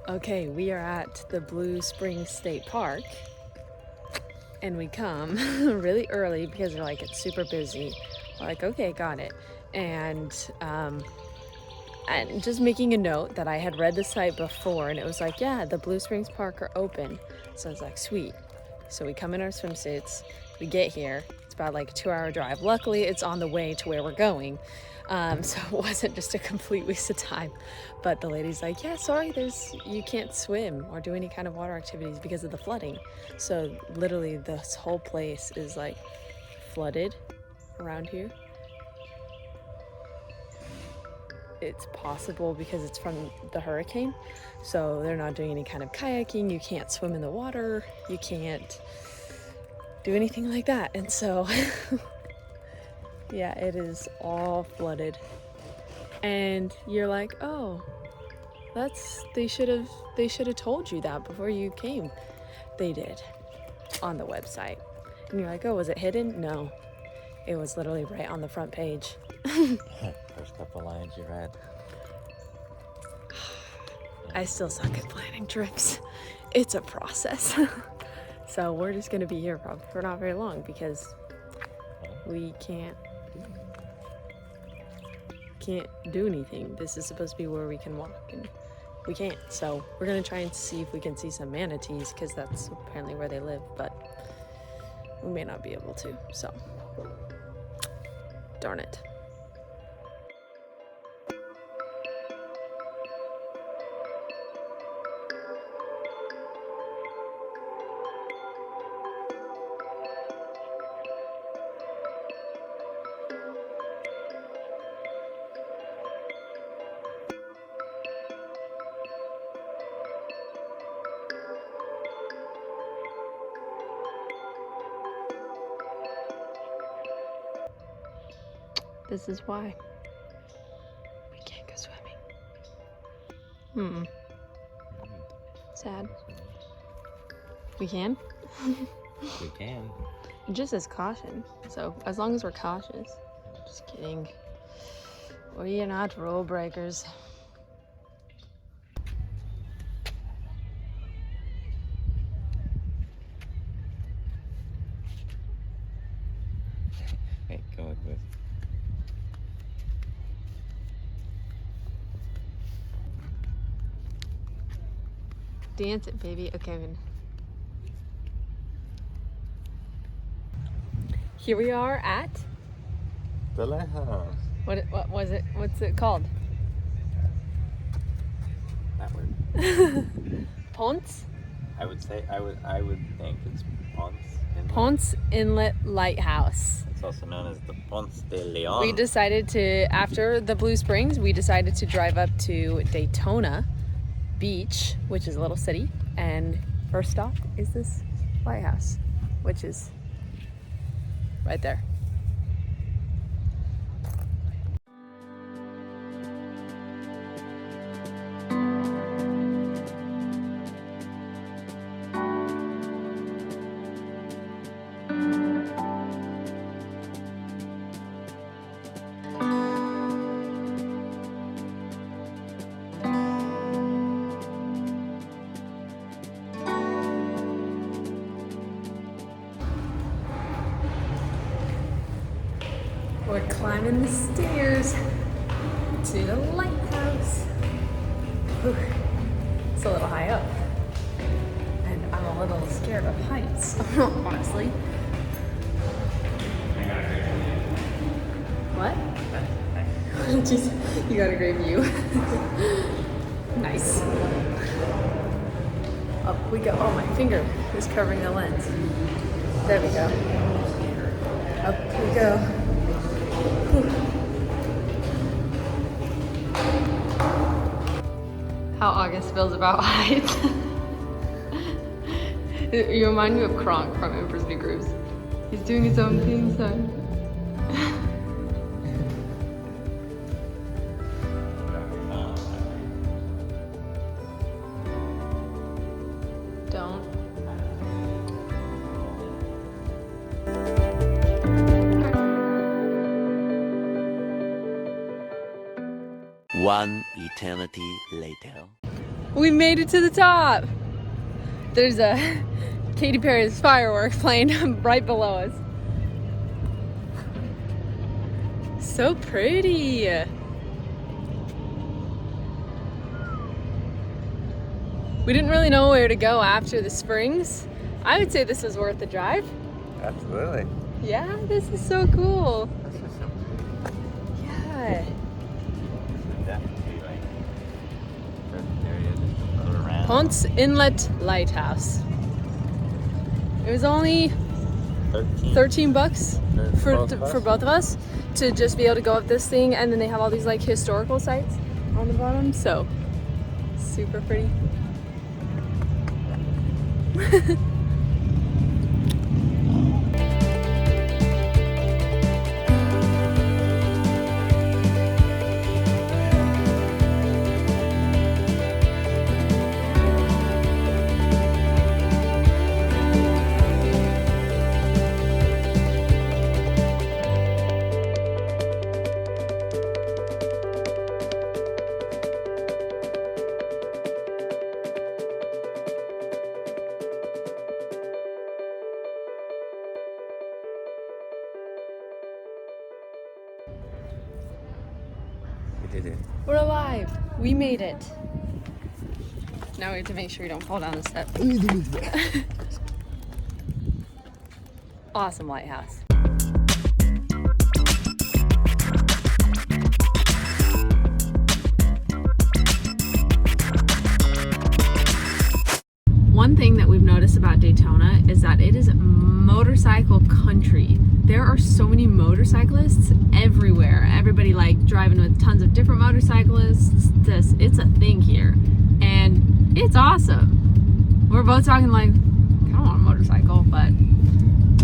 Okay, we are at the Blue Springs State Park, and we come really early because they're like, it's super busy. We're like, okay, got it. And just making a note that I had read the site before, and it was like, yeah, the Blue Springs Park are open. So I was like, sweet. So we come in our swimsuits, we get here. It's about like a 2-hour drive. Luckily, it's on the way to where we're going. So it wasn't just a complete waste of time. But the lady's like, yeah, sorry, you can't swim or do any kind of water activities because of the flooding. So literally this whole place is like flooded around here. It's possible because it's from the hurricane. So they're not doing any kind of kayaking. You can't swim in the water. You can't do anything like that. And so yeah, it is all flooded. And you're like, oh, they should have told you that before you came. They did on the website. And you're like, oh, was it hidden? No, it was literally right on the front page. First couple lines you read. I still suck at planning trips. It's a process. So we're just gonna be here probably for not very long because we can't do anything. This is supposed to be where we can walk, and we can't. So we're gonna try and see if we can see some manatees because that's apparently where they live, but we may not be able to. So darn it. This is why we can't go swimming. Sad. We can? We can. Just as caution. So as long as we're cautious. Just kidding. We are not rule breakers. Hey, go with. Dance it, baby. Okay, I'm in. Here we are at The Lighthouse. what was it? What's it called? That word. Ponce? I would think it's Ponce Inlet. Ponce Inlet Lighthouse. It's also known as the Ponce de Leon. We decided to, after the Blue Springs, we decided to drive up to Daytona Beach, which is a little city, and first stop is this lighthouse, which is right there. We're climbing the stairs to the lighthouse. Whew. It's a little high up, and I'm a little scared of heights, honestly. What? Jeez, you got a great view. Nice. Up we go. Oh, my finger is covering the lens. There we go. Up we go. How August feels about heights. You remind me of Kronk from Emperor's New Grooves. He's doing his own theme song. Don't. One eternity later. We made it to the top. There's a Katy Perry's fireworks playing right below us. So pretty. We didn't really know where to go after the springs. I would say this is worth the drive. Absolutely. Yeah, this is so cool. This is so pretty. Yeah. This would definitely be like a perfect area to go around. Ponce Inlet Lighthouse. It was only 13 bucks for both of us to just be able to go up this thing, and then they have all these like historical sites on the bottom, so super pretty. We did it. We're alive. We made it. Now we have to make sure we don't fall down the steps. Awesome lighthouse. One thing that we've noticed about Daytona is that it is motorcycle country. There are so many motorcyclists everywhere. Everybody like driving with tons of different motorcyclists. It's a thing here, and it's awesome. We're both talking like, I don't want a motorcycle, but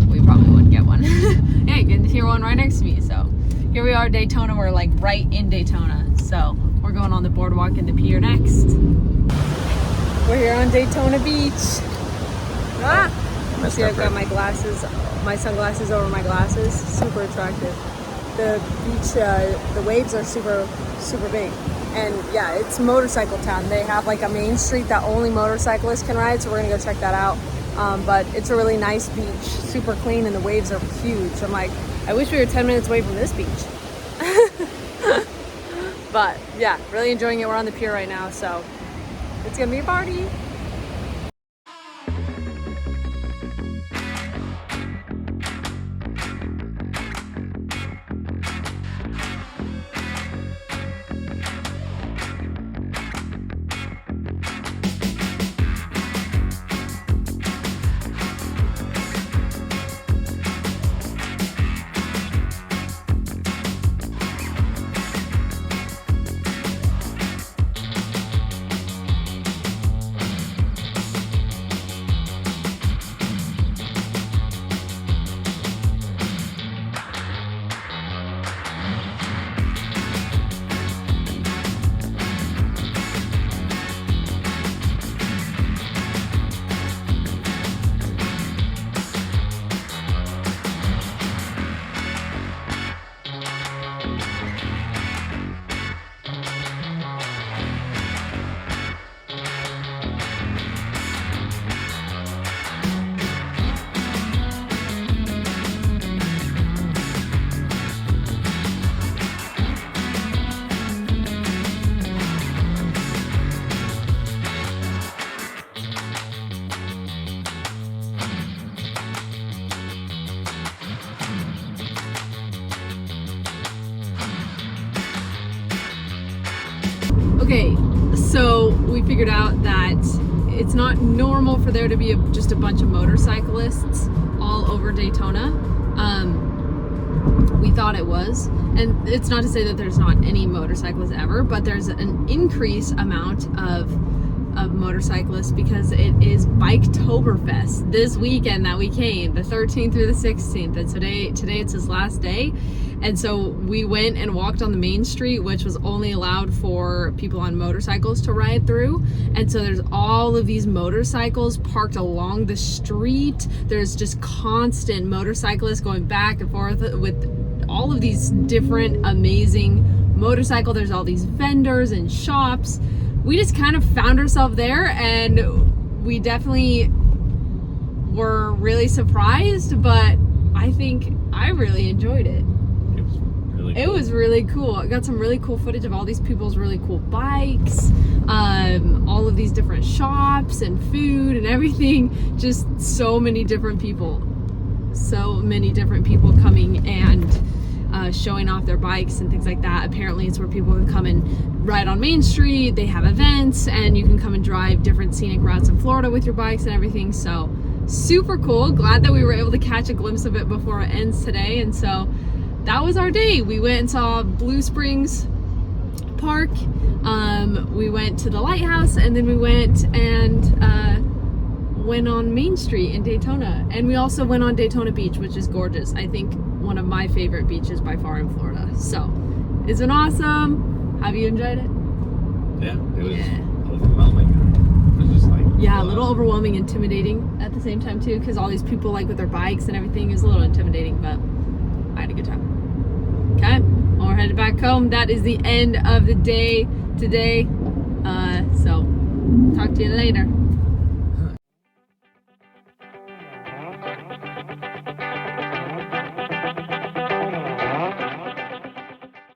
we probably wouldn't get one. Yeah, you can hear one right next to me. So here we are, Daytona. We're like right in Daytona. So we're going on the boardwalk in the pier next. We're here on Daytona Beach. See, I've got my glasses, my sunglasses over my glasses. Super attractive. The beach, the waves are super, super big. And yeah, it's motorcycle town. They have like a main street that only motorcyclists can ride, so we're gonna go check that out. But it's a really nice beach, super clean, and the waves are huge. I'm like, I wish we were 10 minutes away from this beach. But yeah, really enjoying it. We're on the pier right now, so it's gonna be a party. Okay, so we figured out that it's not normal for there to be just a bunch of motorcyclists all over Daytona. We thought it was, and it's not to say that there's not any motorcyclists ever, but there's an increased amount of motorcyclists because it is Biketoberfest this weekend that we came, the 13th through the 16th, and today it's his last day. And so we went and walked on the main street, which was only allowed for people on motorcycles to ride through. And so there's all of these motorcycles parked along the street. There's just constant motorcyclists going back and forth with all of these different amazing motorcycles. There's all these vendors and shops. we just kind of found ourselves there, and we definitely were really surprised, but I think I really enjoyed it. It was really cool. I got some really cool footage of all these people's really cool bikes, all of these different shops and food and everything. Just so many different people coming and showing off their bikes and things like that. Apparently it's where people can come and ride on Main Street. They have events, and you can come and drive different scenic routes in Florida with your bikes and everything. So super cool. Glad that we were able to catch a glimpse of it before it ends today. And so that was our day. We went and saw Blue Springs Park. We went to the Lighthouse, and then we went and went on Main Street in Daytona. And we also went on Daytona Beach, which is gorgeous. I think one of my favorite beaches by far in Florida. So it's been awesome. Have you enjoyed it? Yeah, it was overwhelming. It was just like, yeah, a little overwhelming, intimidating at the same time too, because all these people like with their bikes and everything is a little intimidating, but I had a good time. Okay, well, we're headed back home. That is the end of the day today. So talk to you later.